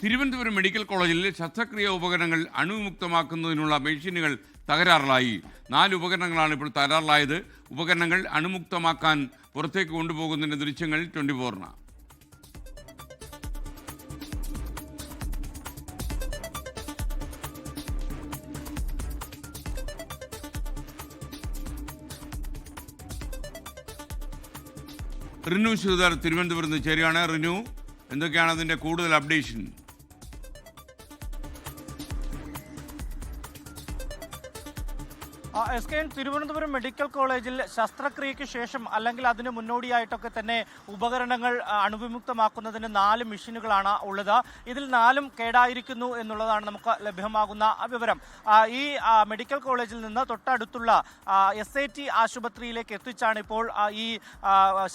Thiruvananthapuram medical കോളേജിൽ ശസ്ത്രക്രിയാ ഉപകരണങ്ങൾ അണുവിമുക്തമാക്കുന്നതിനുള്ള മെഷീനുകൾ തകരാറിലായി. 4 ഉപകരണങ്ങളാണ് ഇപ്പോൾ തകരാറിലായത്. ഉപകരണങ്ങൾ അണുമുക്തമാക്കാൻ പുറത്തേക്ക് കൊണ്ടുപോകുന്നതിൻ്റെ ദൃശ്യങ്ങൾ 24-ന്. റിനു ശ്രീധർ തിരുവനന്തപുരത്ത് നിന്ന് ചേരുകയാണ്. റിനു, എന്തൊക്കെയാണ് അതിൻ്റെ കൂടുതൽ അപ്ഡേഷൻ? തിരുവനന്തപുരം മെഡിക്കൽ കോളേജിൽ ശസ്ത്രക്രിയയ്ക്ക് ശേഷം അല്ലെങ്കിൽ അതിന് മുന്നോടിയായിട്ടൊക്കെ തന്നെ ഉപകരണങ്ങൾ അണുവിമുക്തമാക്കുന്നതിന് 4 മെഷീനുകളാണ് ഉള്ളത്. ഇതിൽ 4 കേടായിരിക്കുന്നു എന്നുള്ളതാണ് നമുക്ക് ലഭ്യമാകുന്ന വിവരം. ഈ മെഡിക്കൽ കോളേജിൽ നിന്ന് തൊട്ടടുത്തുള്ള SIT ആശുപത്രിയിലേക്ക് എത്തിച്ചാണ് ഇപ്പോൾ ഈ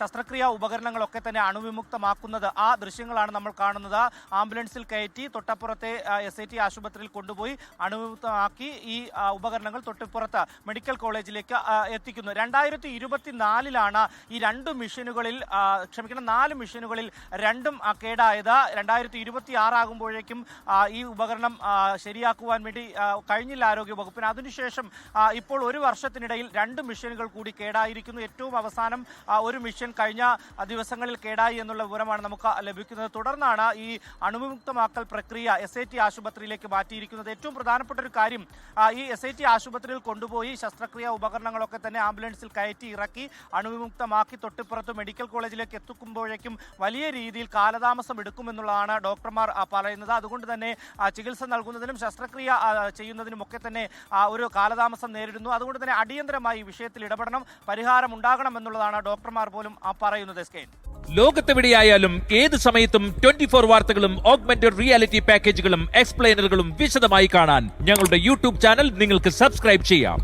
ശസ്ത്രക്രിയാ ഉപകരണങ്ങളൊക്കെ തന്നെ അണുവിമുക്തമാക്കുന്നത്. ആ ദൃശ്യങ്ങളാണ് നമ്മൾ കാണുന്നത്. ആംബുലൻസിൽ കയറ്റി തൊട്ടപ്പുറത്തെ SIT ആശുപത്രിയിൽ കൊണ്ടുപോയി അണുവിമുക്തമാക്കി ഈ ഉപകരണങ്ങൾ തൊട്ടിപ്പുറത്ത് മെഡിക്കൽ കോളേജിലേക്ക് എത്തിക്കുന്നു. 2024 ഈ 4 മെഷീനുകളിൽ 2 കേടായത്. 2026 ആകുമ്പോഴേക്കും ഈ ഉപകരണം ശരിയാക്കുവാൻ വേണ്ടി കഴിഞ്ഞില്ല ആരോഗ്യ വകുപ്പിന്. അതിനുശേഷം ഇപ്പോൾ 1 വർഷത്തിനിടയിൽ 2 മെഷീനുകൾ കൂടി കേടായിരിക്കുന്നു. ഏറ്റവും അവസാനം ഒരു മെഷീൻ കഴിഞ്ഞ ദിവസങ്ങളിൽ കേടായി എന്നുള്ള വിവരമാണ് നമുക്ക് ലഭിക്കുന്നത്. തുടർന്നാണ് ഈ അണുവിമുക്തമാക്കൽ പ്രക്രിയ SIT ആശുപത്രിയിലേക്ക് മാറ്റിയിരിക്കുന്നത്. ഏറ്റവും പ്രധാനപ്പെട്ട ഒരു കാര്യം, ഈ SIT ആശുപത്രിയിൽ കൊണ്ടുപോയി ശസ്ത്രക്രിയാ ഉപകരണങ്ങളൊക്കെ തന്നെ ആംബുലൻസിൽ കയറ്റി ഇറക്കി അണുവിമുക്തമാക്കി തൊട്ടിപ്പുറത്ത് മെഡിക്കൽ കോളേജിലേക്ക് എത്തിക്കുമ്പോഴേക്കും വലിയ രീതിയിൽ കാലതാമസം എടുക്കുമെന്നുള്ളതാണ് ഡോക്ടർമാർ പറയുന്നത്. അതുകൊണ്ട് തന്നെ ചികിത്സ നൽകുന്നതിനും ശസ്ത്രക്രിയ ചെയ്യുന്നതിനുമൊക്കെ തന്നെ ഒരു കാലതാമസം നേരിടുന്നു. അതുകൊണ്ട് തന്നെ അടിയന്തരമായി ഈ വിഷയത്തിൽ ഇടപെടണം, പരിഹാരം ഉണ്ടാകണം എന്നുള്ളതാണ് ഡോക്ടർമാർ പോലും പറയുന്നത്. ലോകത്തെവിടെയായാലും ഏത് സമയത്തും 24 വാർത്തകളും ഓഗ്മെന്റഡ് റിയാലിറ്റി പാക്കേജുകളും എക്സ്പ്ലെയിനറുകളും വിശദമായി കാണാൻ ഞങ്ങളുടെ YouTube ചാനൽ നിങ്ങൾക്ക് സബ്സ്ക്രൈബ് ചെയ്യാം.